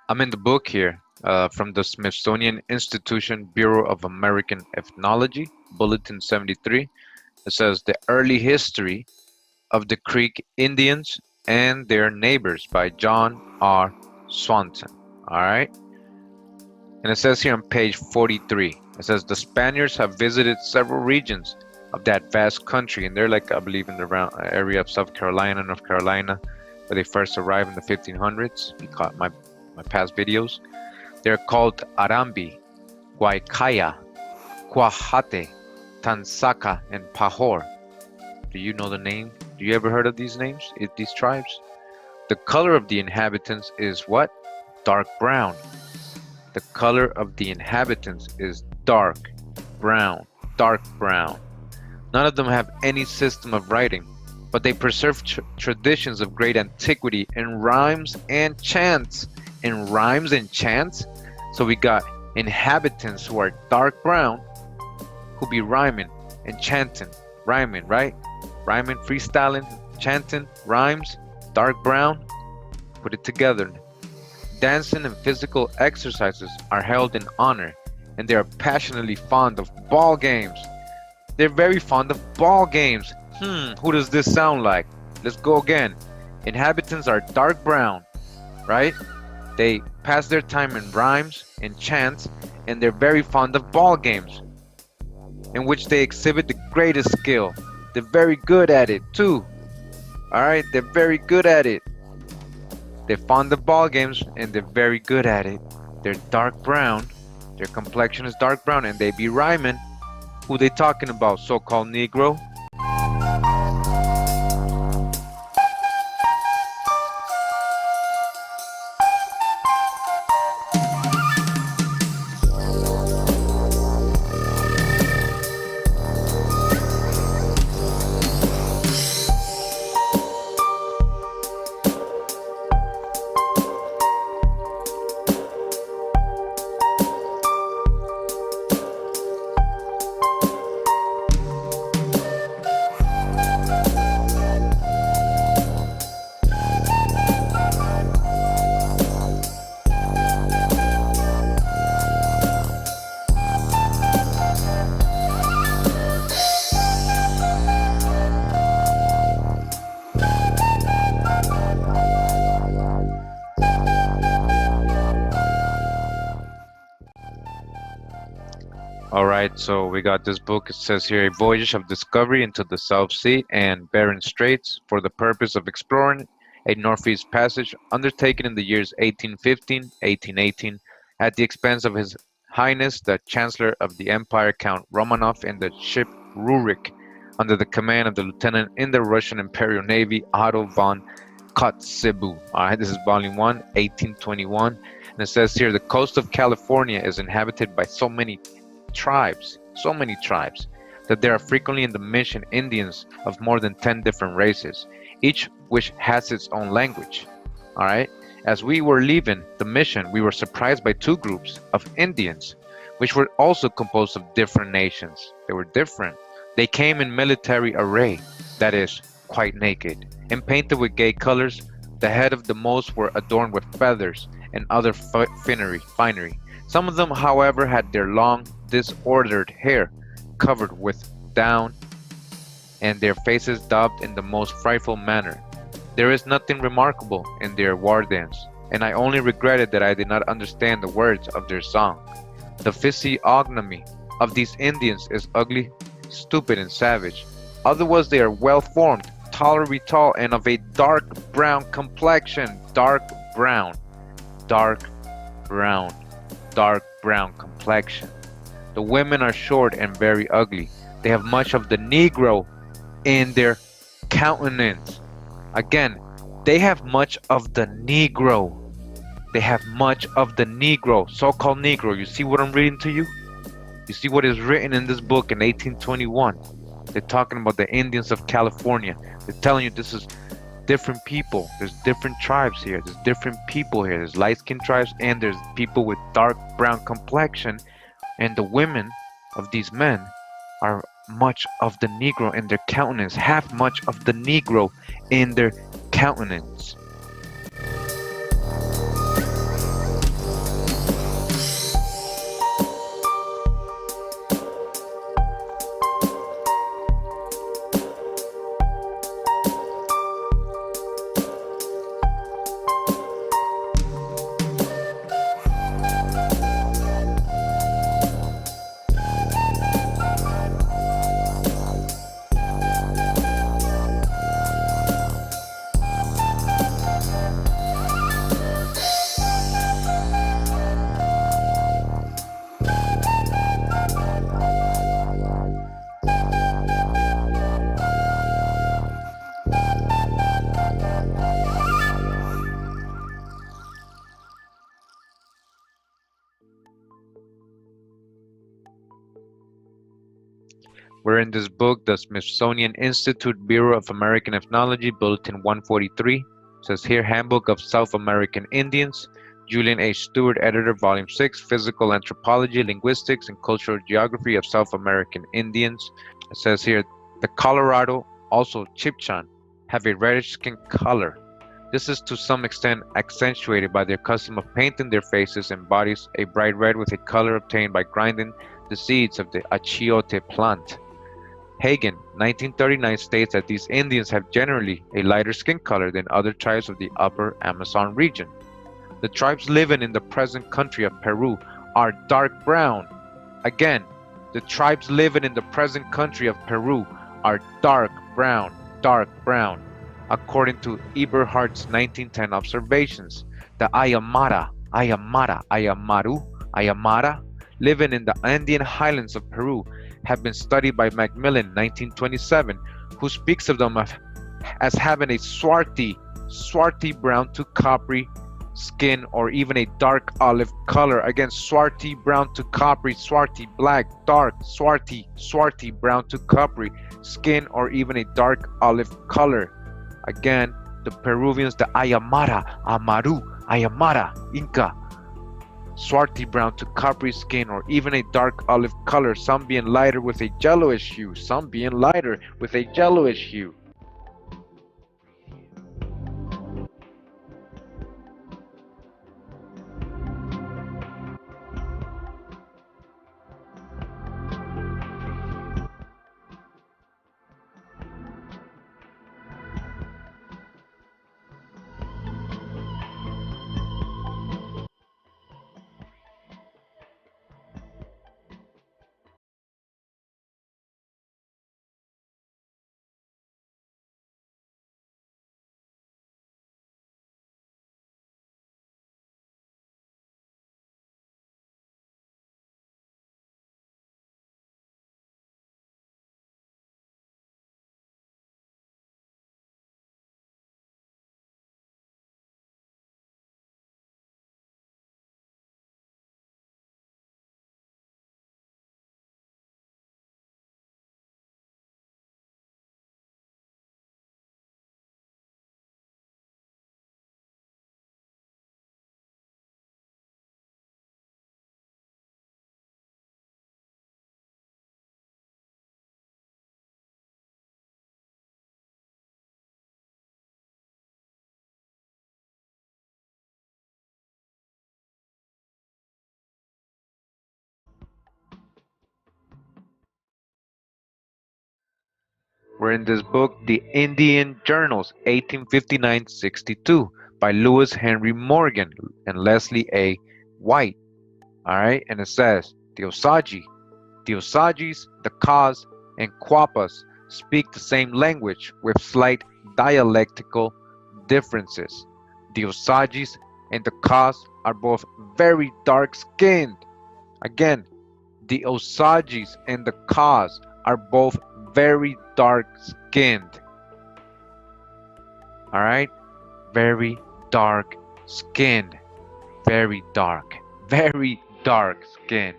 I'm in the book here from the Smithsonian Institution Bureau of American Ethnology, Bulletin 73. It says The Early History of the Creek Indians and Their Neighbors by John R. Swanson. All right. And it says here on page 43, it says the Spaniards have visited several regions of that vast country, and they're like, I believe, in the area of South Carolina, North Carolina, where they first arrived in the 1500s. You caught my past videos. They're called Arambi, Guaycaya, Cuajate, Tansaca, and Pajor. Do you know the name? Do you ever heard of these names, these tribes? The color of the inhabitants is what? Dark brown. The color of the inhabitants is dark brown, dark brown. None of them have any system of writing, but they preserve traditions of great antiquity in rhymes and chants. In rhymes and chants? So we got inhabitants who are dark brown, who be rhyming and chanting. Rhyming, right? Rhyming, freestyling, chanting, rhymes, dark brown. Put it together. Dancing and physical exercises are held in honor, and they are passionately fond of ball games. They're very fond of ball games. Who does this sound like? Let's go again. Inhabitants are dark brown, right? They pass their time in rhymes and chants, and they're very fond of ball games, in which they exhibit the greatest skill. They're very good at it too. Alright, they're very good at it. They're fond of ball games and they're very good at it. They're dark brown. Their complexion is dark brown and they be rhyming. Who they talking about? So-called Negro? Alright, so we got this book. It says here, A Voyage of Discovery into the South Sea and Bering Straits for the purpose of exploring a Northeast Passage undertaken in the years 1815, 1818, at the expense of His Highness the Chancellor of the Empire, Count Romanov, in the ship Rurik, under the command of the Lieutenant in the Russian Imperial Navy, Otto von Kotzebue. Alright, this is volume 1, 1821. And it says here, the coast of California is inhabited by so many tribes, that there are frequently in the mission Indians of more than 10 different races, each which has its own language. All right. As we were leaving the mission, we were surprised by two groups of Indians, which were also composed of different nations. They were different. They came in military array, that is, quite naked, and painted with gay colors. The head of the most were adorned with feathers and other finery. Some of them, however, had their long, disordered hair covered with down, and their faces daubed in the most frightful manner. There is nothing remarkable in their war dance, and I only regretted that I did not understand the words of their song. The physiognomy of these Indians is ugly, stupid, and savage. Otherwise they are well formed, tolerably tall, and of a dark brown complexion. Dark brown complexion. The women are short and very ugly. They have much of the Negro in their countenance. Again, they have much of the Negro. They have much of the Negro, so-called Negro. You see what I'm reading to you? You see what is written in this book in 1821? They're talking about the Indians of California. They're telling you this is different people. There's different tribes here. There's different people here. There's light-skinned tribes and there's people with dark brown complexion. And the women of these men are much of the Negro in their countenance, have much of the Negro in their countenance. We're in this book, the Smithsonian Institute Bureau of American Ethnology, Bulletin 143. It says here, Handbook of South American Indians. Julian H. Stewart, editor, volume 6, Physical Anthropology, Linguistics, and Cultural Geography of South American Indians. It says here, the Colorado, also Chibchan, have a reddish skin color. This is to some extent accentuated by their custom of painting their faces and bodies a bright red with a color obtained by grinding the seeds of the achiote plant. Hagen, 1939, states that these Indians have generally a lighter skin color than other tribes of the upper Amazon region. The tribes living in the present country of Peru are dark brown. Again, the tribes living in the present country of Peru are dark brown, according to Eberhardt's 1910 observations. The Ayamara, living in the Andean highlands of Peru have been studied by Macmillan 1927, who speaks of them as having a swarthy brown to coppery skin or even a dark olive color. Again, swarthy brown to coppery, swarthy black, dark, swarthy brown to coppery skin or even a dark olive color. Again, the Peruvians, the Ayamara, Inca, swarthy brown to coppery skin or even a dark olive color, some being lighter with a yellowish hue, We're in this book, The Indian Journals, 1859-62, by Lewis Henry Morgan and Leslie A. White. All right, and it says, the Osage, the Osages, the Kaws, and Quapas speak the same language with slight dialectical differences. The Osages and the Kaws are both very dark-skinned. Again, the Osages and the Kaws are both very dark-skinned. All right, very dark-skinned, very dark skin.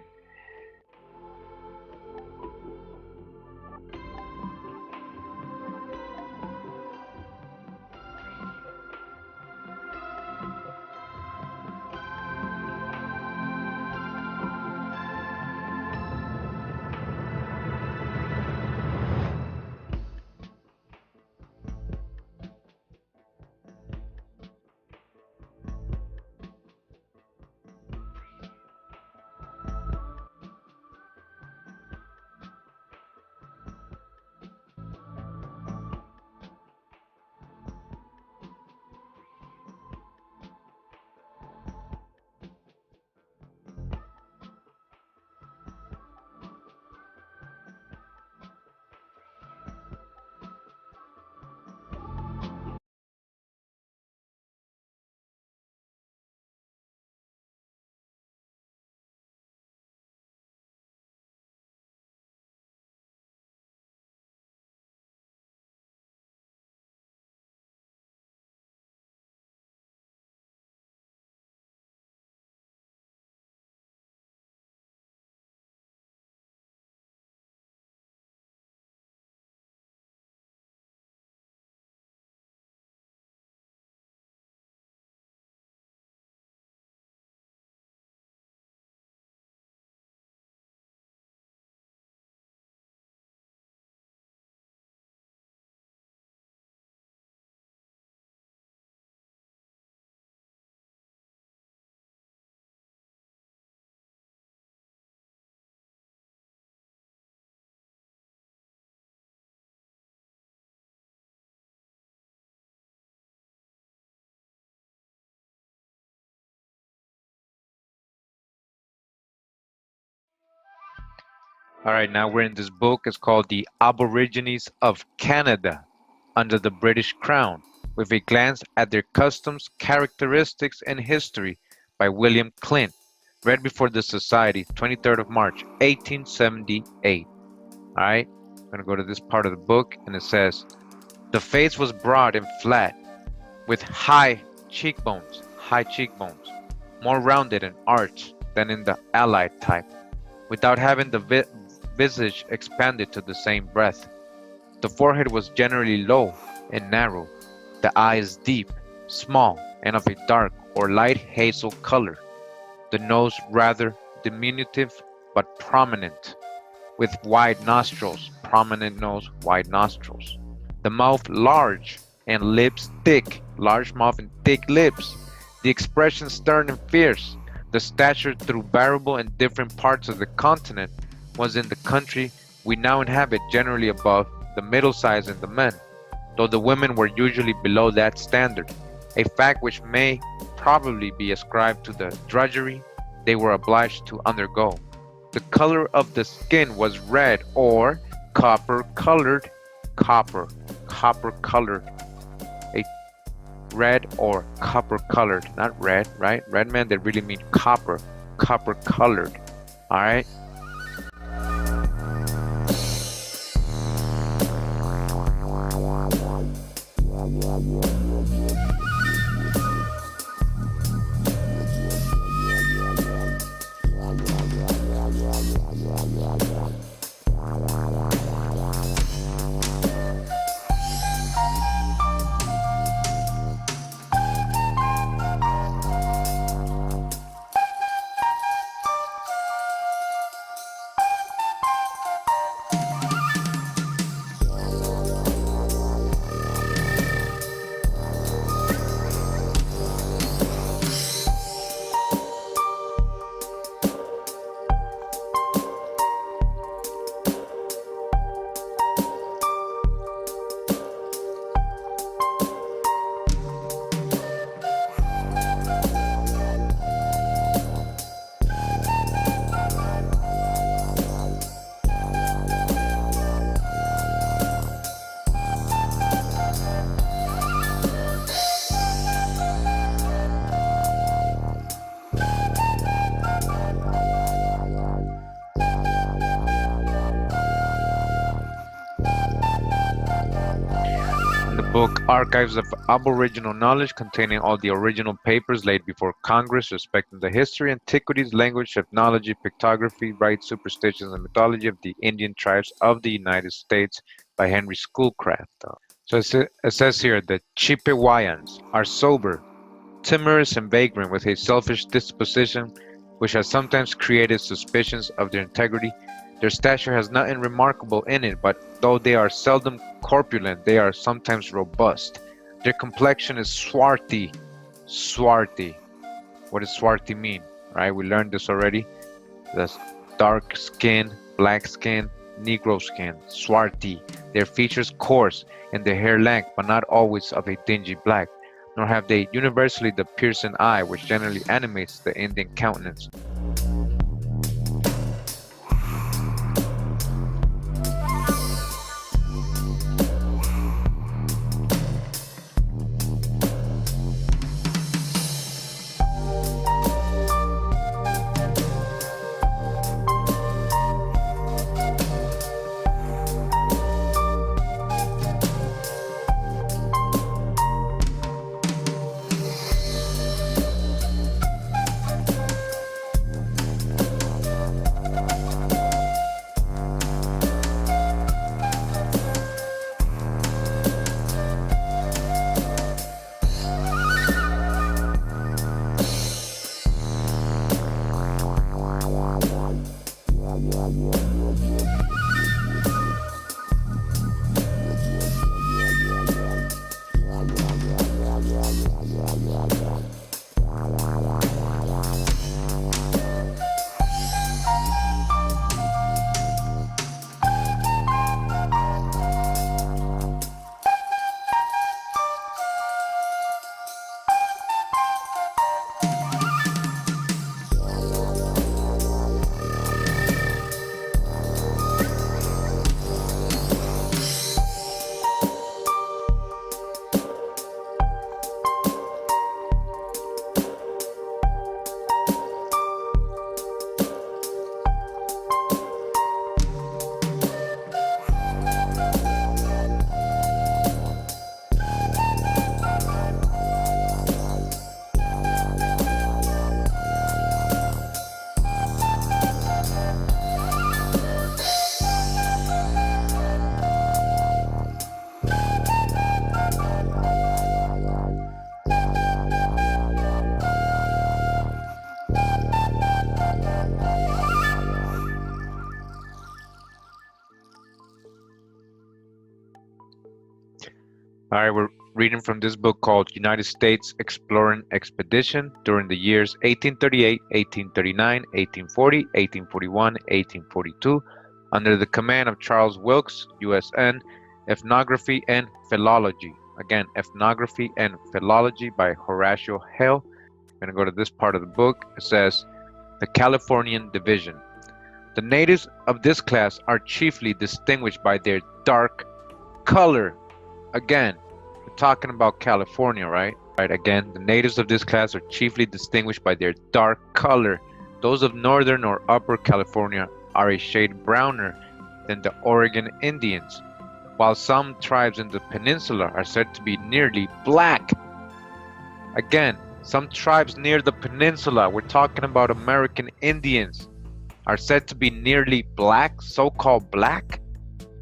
All right, now we're in this book. It's called The Aborigines of Canada Under the British Crown, with a glance at their customs, characteristics, and history by William Clint. Read before the Society, 23rd of March, 1878. All right, I'm going to go to this part of the book, and it says, the face was broad and flat, with high cheekbones, more rounded and arched than in the Allied type, without having the visage expanded to the same breadth. The forehead was generally low and narrow, the eyes deep, small, and of a dark or light hazel color, the nose rather diminutive but prominent, with wide nostrils, prominent nose, wide nostrils, the mouth large and lips thick, large mouth and thick lips, the expression stern and fierce. The stature through variable and different parts of the continent was in the country we now inhabit generally above the middle size in the men, though the women were usually below that standard, a fact which may probably be ascribed to the drudgery they were obliged to undergo. The color of the skin was red or copper-colored, copper-colored, a red or copper-colored, not red, right? Red men, they really mean copper-colored, all right? Book Archives of Aboriginal Knowledge, containing all the original papers laid before Congress respecting the history, antiquities, language, ethnology, pictography, rites, superstitions, and mythology of the Indian tribes of the United States by Henry Schoolcraft. So it says here that Chippewyans are sober, timorous, and vagrant, with a selfish disposition which has sometimes created suspicions of their integrity. Their stature has nothing remarkable in it, but though they are seldom corpulent, they are sometimes robust. Their complexion is swarthy. Swarthy. What does swarthy mean? Right? We learned this already. That's dark skin, black skin, Negro skin. Swarthy. Their features coarse and their hair lank, but not always of a dingy black. Nor have they universally the piercing eye, which generally animates the Indian countenance. All right, we're reading from this book called United States Exploring Expedition during the years 1838, 1839, 1840, 1841, 1842, under the command of Charles Wilkes, USN, Ethnography and Philology. Again, Ethnography and Philology by Horatio Hale. I'm going to go to this part of the book. It says, the Californian Division. The natives of this class are chiefly distinguished by their dark color. Again, we're talking about California, right? Right, again, the natives of this class are chiefly distinguished by their dark color. Those of northern or upper California are a shade browner than the Oregon Indians, while some tribes in the peninsula are said to be nearly black. Again, some tribes near the peninsula, we're talking about American Indians, are said to be nearly black, so-called black.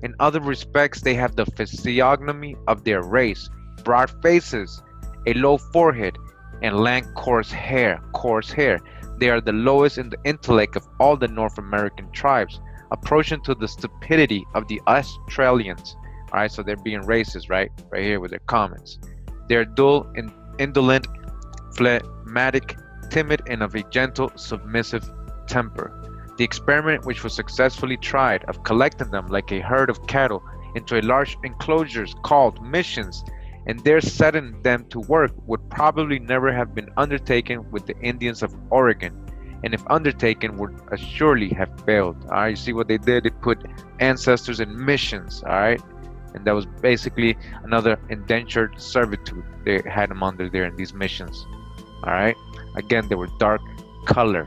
In other respects, they have the physiognomy of their race, broad faces, a low forehead, and lank coarse hair. They are the lowest in the intellect of all the North American tribes, approaching to the stupidity of the Australians. All right, so they're being racist, right? Right here with their comments. They're dull and indolent, phlegmatic, timid, and of a gentle, submissive temper. The experiment, which was successfully tried, of collecting them like a herd of cattle into a large enclosures called missions, and there setting them to work, would probably never have been undertaken with the Indians of Oregon, and if undertaken, would assuredly have failed. All right, you see what they did? They put ancestors in missions. All right, and that was basically another indentured servitude. They had them under there in these missions. All right, again, they were dark color.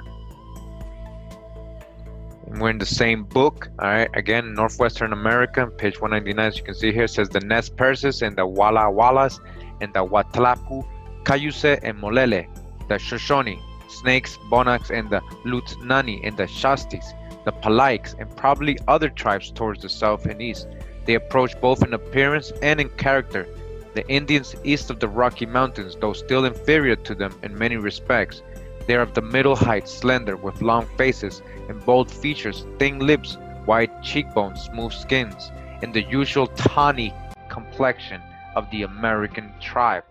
We're in the same book. All right, again, Northwestern America, page 199, as you can see here, says the Nez Perces and the Walla Wallas and the Watlapu, Cayuse and Molele, the Shoshone, Snakes, Bonaks, and the Lutnani and the Shastis, the Palaiks, and probably other tribes towards the south and east. They approach both in appearance and in character the Indians east of the Rocky Mountains, though still inferior to them in many respects. They are of the middle height, slender, with long faces and bold features, thin lips, wide cheekbones, smooth skins, and the usual tawny complexion of the American tribe.